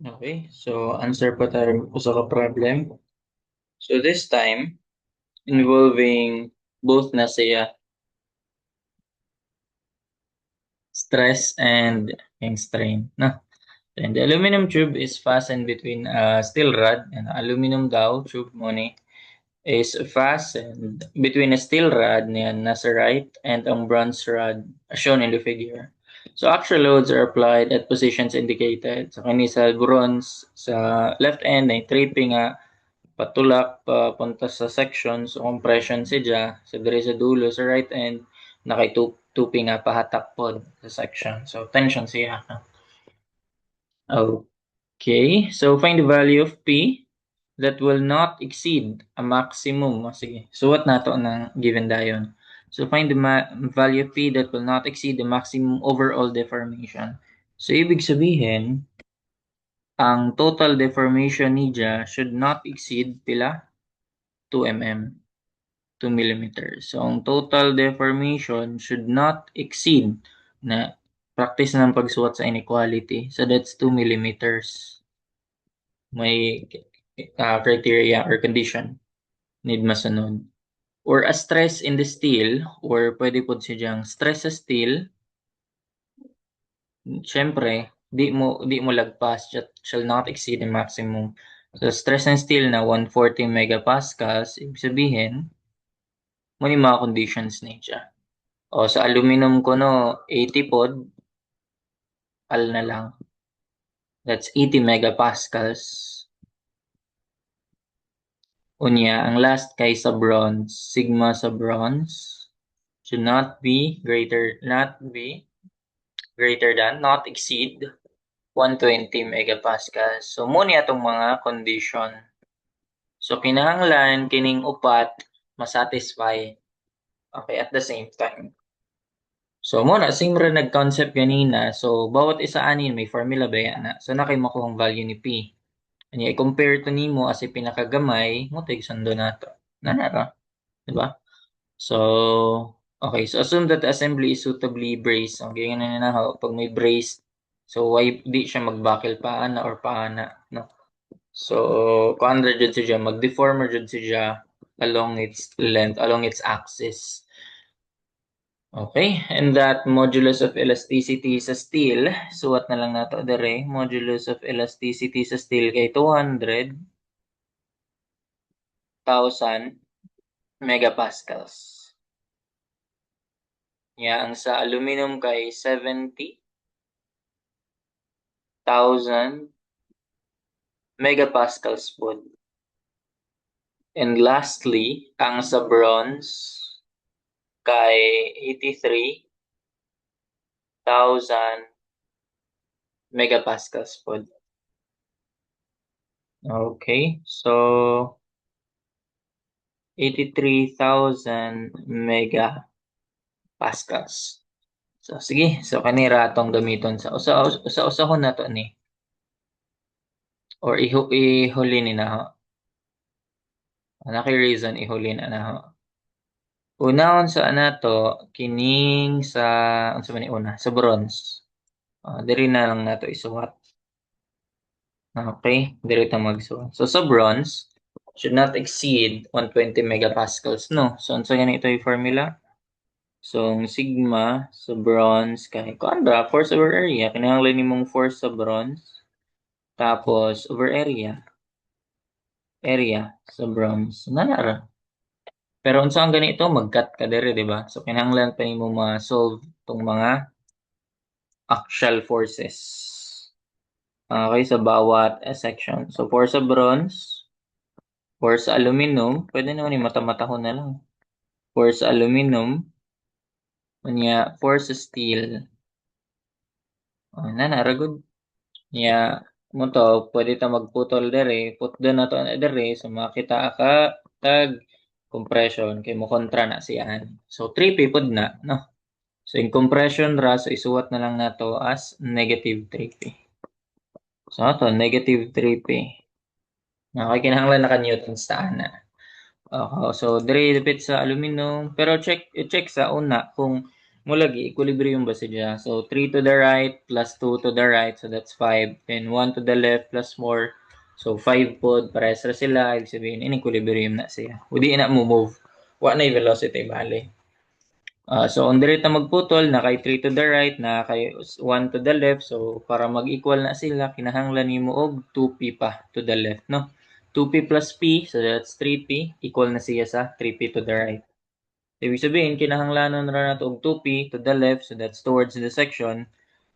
Okay, so answer pa tayo usa ka problem. So this time, involving both na siya stress and yung strain. No? And the aluminum tube is fastened between a steel rod and aluminum daw tube mo ni is fastened between a steel rod niyan nasa right and ang bronze rod as shown in the figure. So actual loads are applied at positions indicated. So kani sa bronze sa left end ay tripping nga patulak papunta sa section. So compression siya sa diri sa dulo sa right end nakay tupi nga pahatak pod sa section. So tension siya. Okay, so find the value of P that will not exceed a maximum. O, sige, suwat nato ng given dayon. So find the value of P that will not exceed the maximum overall deformation. So ibig sabihin, ang total deformation niya should not exceed pila 2 mm, 2 millimeters. So ang total deformation should not exceed na practice ng pagsuwat sa inequality. So that's 2 millimeters. May criteria or condition need masunod. Or a stress in the steel, or pwede po siyang stress sa steel, syempre, di mo lagpas, shall not exceed the maximum. So, stress ng steel na 140 megapascals, ibig sabihin, muna yung mga conditions niya. O, sa aluminum ko no, 80 pod, al na lang. That's 80 megapascals. Unya, ang last kay sa bronze, sigma sa bronze should not not exceed 120 megapascals. So muna atong mga condition. So kinahanglan kining upat masatisfy okay at the same time. So muna same ra nag-concept ganina. So bawat isa anin may formula ba yan na. So na kay makuhang value ni P. Kanya i-compare to nimo as pinakagamay mo tig sundo nato. Nanara, di ba? So okay, so assume that the assembly is suitably braced. Ang ganyan na ho, pag may braced, so why di siya magbakil paana or paana, no? So, kuan ra jud siya, mag-deform ra jud siya along its length, along its axis. Okay, and that modulus of elasticity sa steel, suwat na lang nato dire, modulus of elasticity sa steel kay 200,000 megapascals. Ang sa aluminum kay 70,000 megapascals pod. And lastly, ang sa bronze kay 83,000 megapascals pod. Okay, so 83,000 megapascals. So sige, so kanira atong gamiton sa usa-usahon nato ni or ihuli ni na ho. Anaki reason ihuli na ho. Unahon sa anato kining sa unsa man ni una sa bronze. Diri na lang nato isuwat. Okay, diri ta magsuwat. So sa bronze should not exceed 120 megapascals, no? So unsa gani ito yung formula? So ang sigma sa bronze kay kuan ba force over area, kinahanglan nimong force sa bronze tapos over area sa bronze. Nanara. Pero unsa ang ganito mag-cut ka diri, di ba? So kinahanglan pa nimo ma-solve tong mga axial forces. Okay, sa bawat section. So force sa bronze, force sa aluminum, pwede naman yung mata-matahon na lang. Force sa aluminum, unya force sa steel. Nanara good. Mo to, pwede ta magputol dere, put doon na to dere, so makita ka tag compression kay mo kontra na siyan. So 3P pod na, no? So in compression ra, so isuwat na lang nato as negative 3P. So to negative 3P. Okay, kinahanglan naka newtons ta ana. Okay, so dere dipit sa aluminum, pero check sa una kung Mulagi, equilibrium ba siya? So, 3 to the right plus 2 to the right. So, that's 5. Then, 1 to the left plus 4. So, 5 pod. Parehas ra sila. Ibig sabihin, in equilibrium na siya. Hindi na mo move. Wa na yung velocity, bali. So, on direct na magputol, na kay 3 to the right, na kay 1 to the left. So, para mag-equal na sila, kinahanglan mo og 2p pa to the left, no? 2p plus p, so that's 3p, equal na siya sa 3p to the right. Ibig sabihin, kinahanglanon ra nato og 2p to the left, so that's towards the section,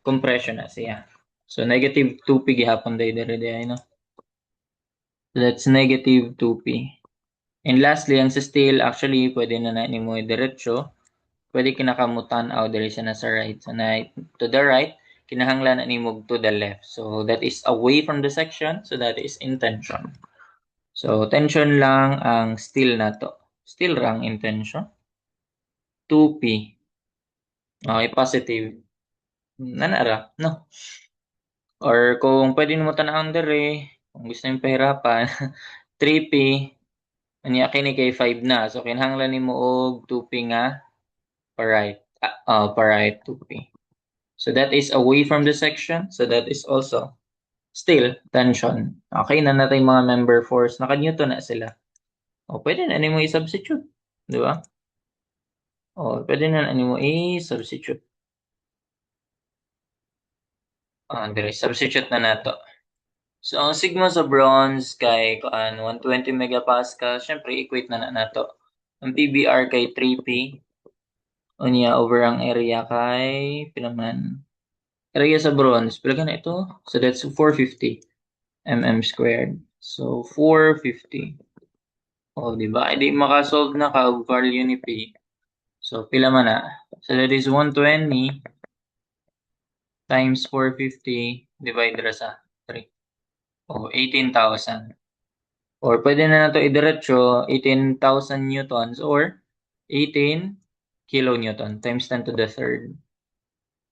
compression na siya. So, negative 2p gihapon day, no? So, that's negative 2p. And lastly, ang sa steel, actually, pwede na mo diretso. Pwede kinakamutan out diri siya na sa right. So, na to the right, kinahanglan na nimo to the left. So, that is away from the section. So, that is intention. So, tension lang ang steel na to. Steel rang intention. 2p. Okay, positive. Nanara, no? Or kung pwede mo tanawang dere, kung gusto nimo pahirapan, 3p, anya kini kay 5 na. So, kinahanglan nimo og 2p nga pa right. Pa right 2p. So that is away from the section. So that is also still tension. Okay na natin mga member force. Naka-Newton na sila. O pwede na mo i-substitute. Di ba? O pwede na mo i-substitute. Dire, substitute na nato. So ang sigma sa bronze kay 120 megapascal, syempre equate na nato. Ang PBR kay 3P. Unya over ang area kay pinaman. Area sa bronze, pila na ito? So that's 450 mm squared. So 450. Oh, di ba? Hindi makasolve na ka og value ni P. So pila man na? So that is 120 times 450 divide ra sa 3. Oh, 18,000. Or pwede na nato idiretso 18,000 newtons or 18 kilonewton times 10 to the third.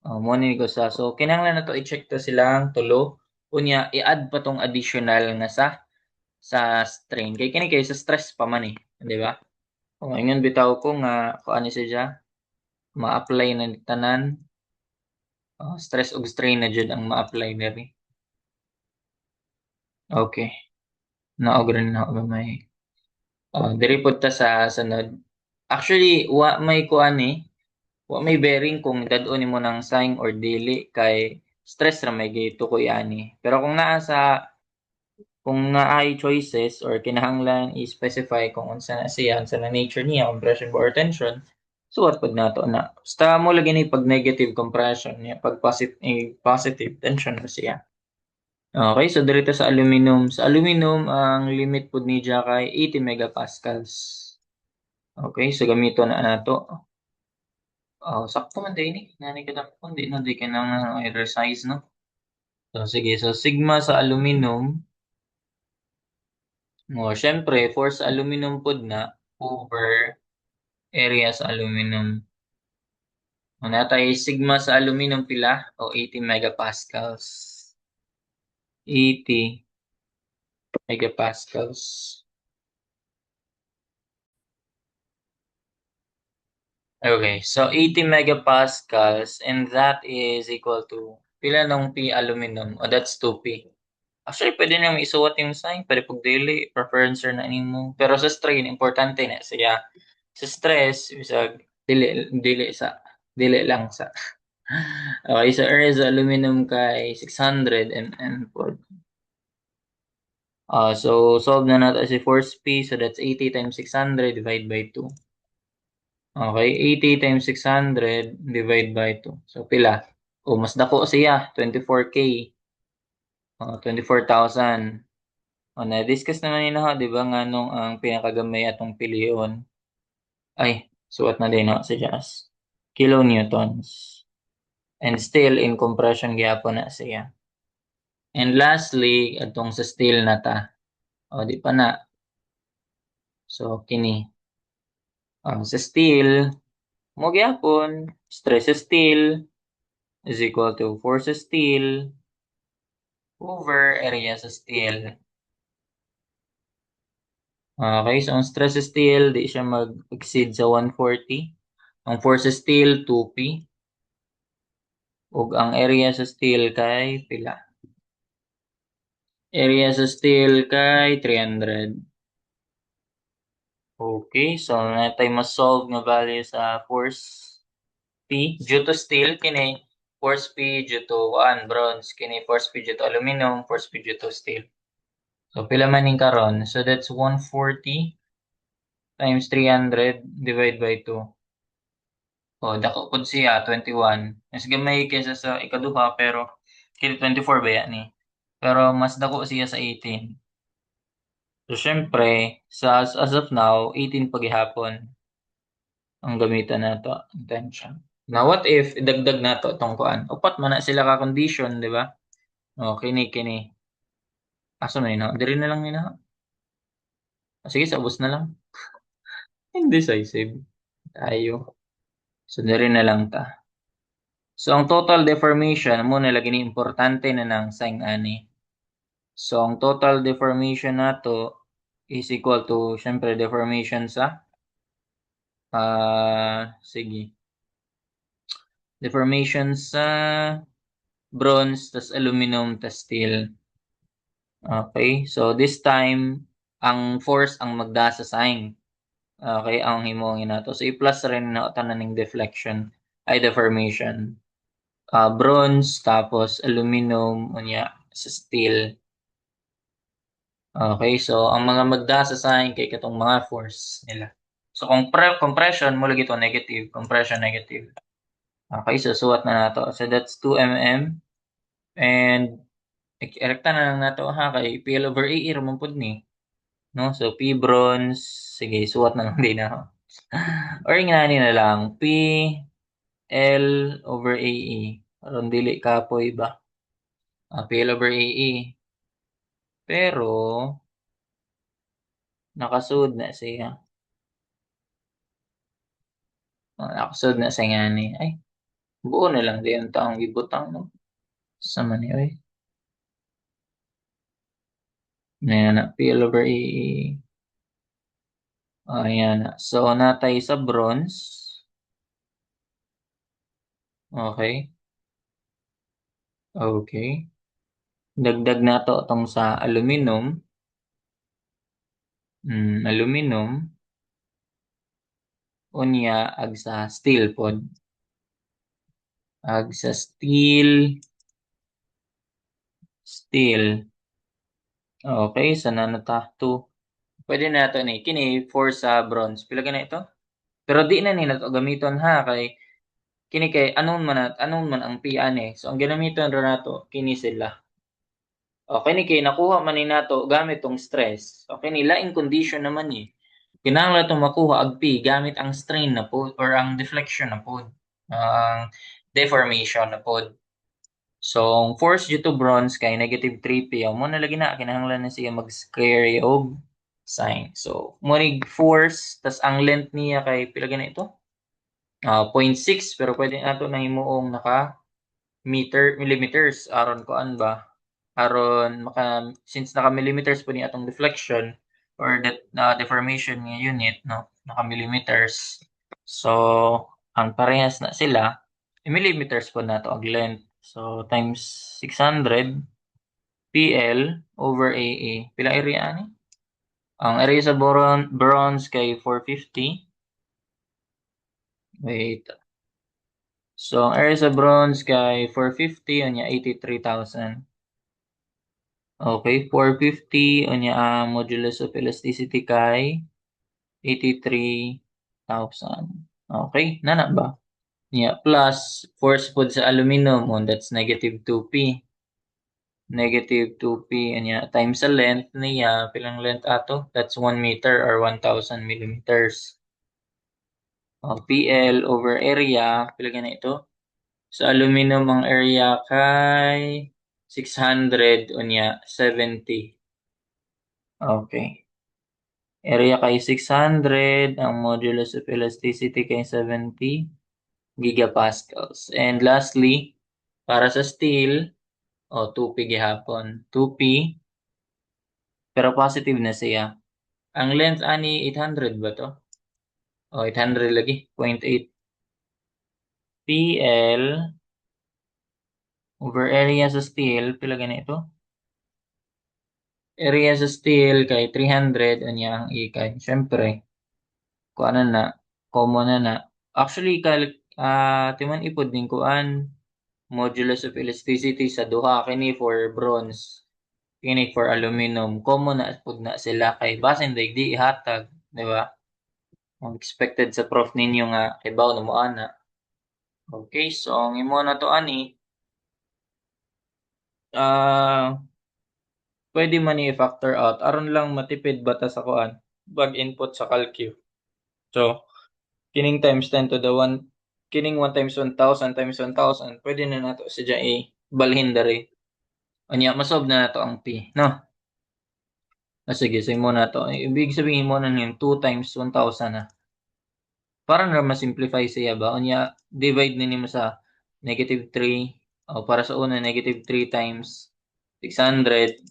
Mo ni ko sa. So kinahanglan nato i-check to silang tulo. Unya i-add pa tong additional nga sa strain. Kay kini kay sa stress pa man eh, di ba? Ingon bitaw ko nga kung ano siya ma-apply na ni tanan. Stress ug strain na jud ang ma-apply diri. Okay. Naog rin na may. Diri pud ta sa sunod. Actually, wa may kuan eh. Wa may bearing kung dad-on nimo ng sign or dili kay stress ra may gito ko ani. Pero kung naay choices or kinahanglan i-specify kung unsa na siya, unsa na nature niya, compression or tension, suwat pud nato na. Basta mo lagi ni pag negative compression niya, pag positive tension na siya. Okay, so dito sa aluminum. Sa aluminum, ang limit pud ni kay 80 megapascals. Okay, so gamito na nato. Sakto man din ni. Nani ka dako, di ka nang exercise, no? So, sige. So, sigma sa aluminum. Syempre, force sa aluminum pud na over area sa aluminum. Natay sigma sa aluminum pila o 80 megapascals. 80 megapascals. Okay, so 80 megapascals and that is equal to pila nung P aluminum o that's 2P. Actually, pwede naman isuwat yung sign, pwede pag daily, preference na nimo. Pero sa strain, importante na siya. Sa stress, bisag dili lang sa. Okay, so Earth aluminum kay 600 mm po. So solve na natin si force P, so that's 80 times 600 divide by 2. Okay, 80 times 600 divide by 2. So pila? Mas dako siya, 24K. 24,000. Na-discuss naman nila ha, di ba nga nung ang pinakagamay atong piliyon ay suot na din no sa Jazz. Kilonewtons. And still in compression gyapon na siya. And lastly, atong sa steel na ta. Di pa na. So kini. Sa steel, mo gyapon, stress sa steel is equal to force sa steel over area sa steel. Okay, so ang stress sa steel, di siya mag-exceed sa 140. Ang force sa steel 2p ug ang area sa steel kay pila? Area sa steel kay 300. Okay, so natay ma-solve nga value sa force P due to steel kini force P due to bronze kini force P due to aluminum force P due to steel. So pila man ning karon? So that's 140 times 300 divide by 2. O dako pud siya 21. Mas gamay kaysa sa ikaduha pero kini 24 ba yan ni? Pero mas dako siya sa 18. So syempre sa as of now 18 paghihapon ang gamitan nato ang tension. Now what if idagdag nato tong kuan? Upat man na sila ka condition, di ba? O kini. Asa man na? Diri na lang nina. Sige, sa ubos na lang. Indecisive. Tayo. So diri na lang ta. So ang total deformation mo na lagi ni importante na ng sign ani. So ang total deformation nato is equal to syempre deformation sa sige. Deformation sa bronze tas aluminum tas steel. Okay? So this time ang force ang magda sa sign. Okay, ang himong nato. So i-plus rin na tanan ning deflection ay deformation. Bronze tapos aluminum unya sa steel. Okay, so ang mga magda sa sign kay katong mga force nila. So kung compression mo lagi to negative, compression negative. Okay, so suwat na nato. So that's 2 mm and erekta na lang nato ha kay PL over AE ramon pud ni. No? So P bronze, sige suwat na lang din na. Or nga na lang P L over AE. Aron dili kapoy ba? PL over AE. Pero nakasud na siya. Nakasud na siya nga ni. Ay, buo na lang din ang taong gibutang no. Sa man ni oy. Na PL over AE. Ayan na. So natay sa bronze. Okay. Okay. Dagdag na to tong sa aluminum. Aluminum. Unya ag sa steel pod. Ag sa steel. Okay, sa nanata 2. Pwede na ito ni kini 4 sa bronze. Pila na ito? Pero di na ni nato gamiton ha kay kini kay anon man ang P ani. So ang ginamiton ra nato kini sila. Okay ni kay nakuha man ni nato gamit tong stress. Okay ni laing condition naman ni. Kinahanglan itong makuha ag P gamit ang strain na pod or ang deflection na pod. Ang deformation na pod. So, ang force due to bronze kay negative 3p. Mo na lagi na kinahanglan na siya mag-square og sign. So, mo force tas ang length niya kay pila gina ito? 0.6 pero pwede nato na himuong naka millimeters aron kuan ba? Aron since naka millimeters po ni atong deflection or that deformation nga unit no, naka millimeters. So, ang parehas na sila millimeters po nato ang length. So, times 600 PL over AA. Pila area ani? Ang area sa bronze kay 450. Wait. So, ang area sa bronze kay 450 unya 83,000. Okay, 450 unya ang modulus of elasticity kay 83,000. Okay, nana ba? Yeah, plus force pod sa aluminum that's negative 2p. Negative 2p anya times sa length niya pilang length ato? That's 1 meter or 1,000 millimeters. PL over area pila na ito? Sa aluminum ang area kay 600 unya 70. Okay. Area kay 600, ang modulus of elasticity kay 70 gigapascals. And lastly, para sa steel, 2p gihapon. 2p, pero positive na siya. Ang length ani 800 ba to? 800 lagi, 0.8. PL over area sa steel, pila gani ito? Area sa steel kay 300 anya ang ikay. Syempre, kuan na common na. Actually timan ipod ning kuan modulus of elasticity sa duha kini for bronze, kini for aluminum. Common na pud na sila kay basin di ihatag, di ba? Ang expected sa prof ninyo nga kay bawo na mo ana. Okay, so ang imo na to ani ah pwede man i-factor out aron lang matipid bata sa kuan bag input sa calcu. So kining times 10 to the 1, kining 1 times 1,000 times 1,000 pwede na nato siya i-balhin diri. Anya masob na nato ang p, no? Sige, say mo na to. Ibig sabihin mo na yung 2 times 1,000 na. Para na ma-simplify siya ba? Anya divide na nimo sa -3 o para sa una -3 times 600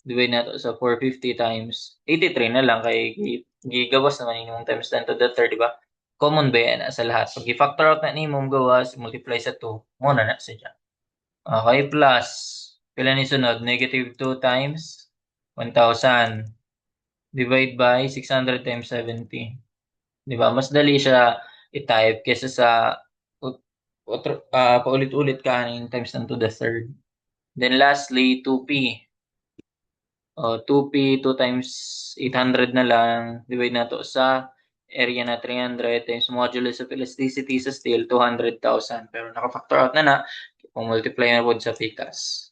divide nato sa 450 times 83 na lang kay gigawas naman yung times 10 to the third, di ba? Common ba yan sa lahat? Pag i-factor out na nimo gawas, multiply sa 2, mo na siya. Okay, plus, pila ni sunod? -2 times 1,000 divide by 600 times 70. Di ba? Mas dali siya i-type kaysa sa paulit-ulit kanin times 10 to the third. Then lastly, 2p. 2p, 2 times 800 na lang. Divide na to sa area na 300 times modulus of elasticity sa steel, 200,000. Pero naka-factor out na. Kung multiply na po sa PCAS.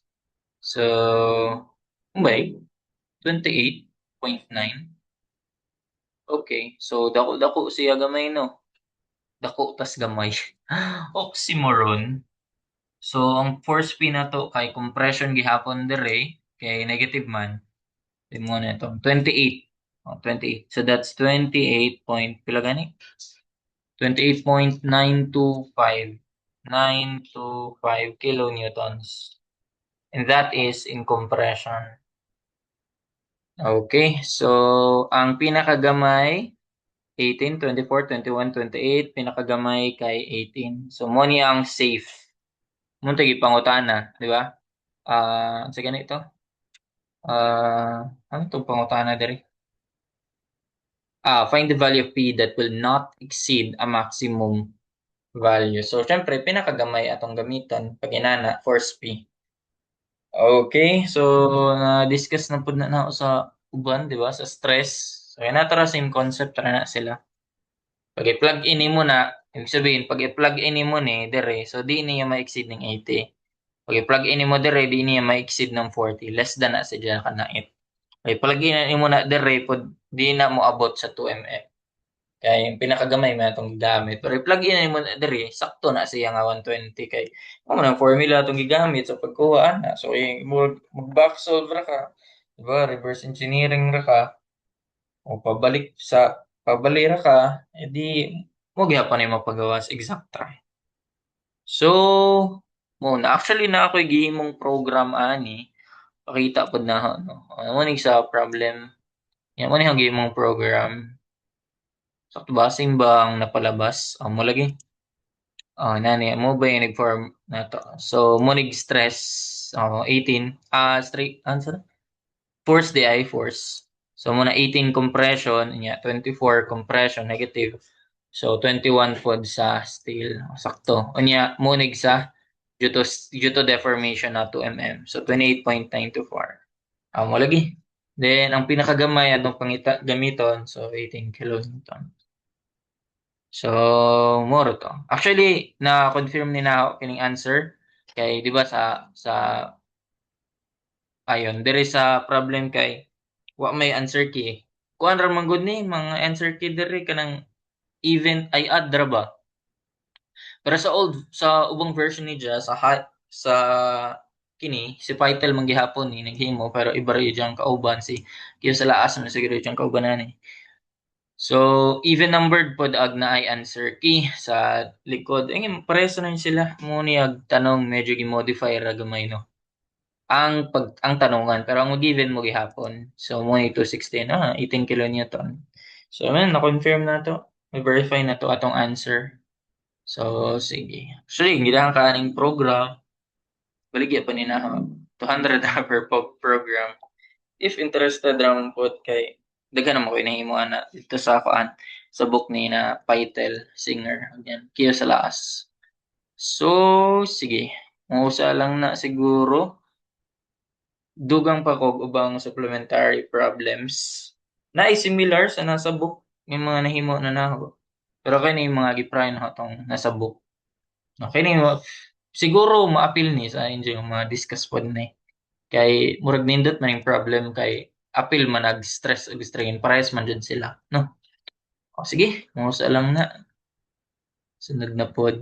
So, kumbay, 28.9. Okay. So, dako siya gamay, no? Dako tas gamay. Oxymoron. So, ang force P na to kay compression gihapon dire kay negative man. Tingnan mo na ito. 28. 28. So that's 28 point, pila gani? 28.925. 925 kilonewtons. And that is in compression. Okay. So, ang pinakagamay, 18, 24, 21, 28. Pinakagamay kay 18. So, mo ni ang safe. Munta gipangutana, di ba? Sa ganito. Ano itong pangutana diri? Find the value of P that will not exceed a maximum value. So, syempre, pinakagamay atong gamiton pag inana, force P. Okay, so na-discuss na po na ako sa uban, di ba? Sa stress. So, yan na same concept na sila. Pag i-plug in mo na, ibig sabihin, pag i-plug in mo ni, dire, so di niya ma-exceed ng 80. Pag i-plug in mo dire, di niya ma-exceed ng 40. Less than na siya ka na 8. Pag i-plug in mo na dire, di na mo abot sa 2 mm. Kaya yung pinakagamay mo itong gamit. Pero i-plug in mo na diri, sakto na siya nga 120 kay mo nang formula itong gigamit sa pagkuha na. So mag-back solve ra ka. Diba? Reverse engineering ra ka. O pabalik ra ka, edi mo gyapon ni mapagawa sa exact try. So, mo na actually na ako gihimong program ani. Pakita pod na no. Ano ni sa problem. Yan mo ni gihimong program. Sakto ba simbang napalabas? Mo lagi. Nani mo ba yung nag-form na to? So mo nag-stress 18 straight answer. Force di ay force. So muna 18 compression, 24 compression negative. So 21 pod sa steel. Sakto. Unya mo sa due to deformation na 2 mm. So 28.924. Mo lagi. Then ang pinakagamay atong gamiton so 18 kilonewton. So, moro to. Actually, na-confirm ni na ako kining answer kay 'di ba sa ayon diri sa problem kay wa may answer key. Kuan ra man gud ni mga answer key diri kanang event ay add ra ba. Pero sa ubang version ni Ja sa kini si Python man gihapon ni naghimo pero iba ra yung kauban si kiyo sa laas na siguro yung kauban na ni. So, even numbered pod ag na ay answer key sa likod. Pareso na sila. Mo ag tanong medyo gi-modify ra gamay no. Ang tanungan pero ang given mo gihapon. So mo ni 216 18 kilonewton. So man na confirm na to. I-verify na to atong answer. So sige. Actually gidaan ka ning program, baligya pa ni na 200 per program. If interested ra man pod kay daghan naman koy nahimo ana dito sa kuan sa book ni na Pytel singer again Kiyo sa Laas. So sige, mausa lang na siguro dugang pa kog ubang supplementary problems. Naay similar sa nasa book yung mga nahimo na nako. Pero kani yung mga gi-try na tong nasa book. Okay ni siguro maapil ni sa inyo yung mga discuss pod ni. Kay murag nindot man yung problem kay apil man nag-stress ug strain parehas man jud sila, no? O sige, mo lang na sunod na pod.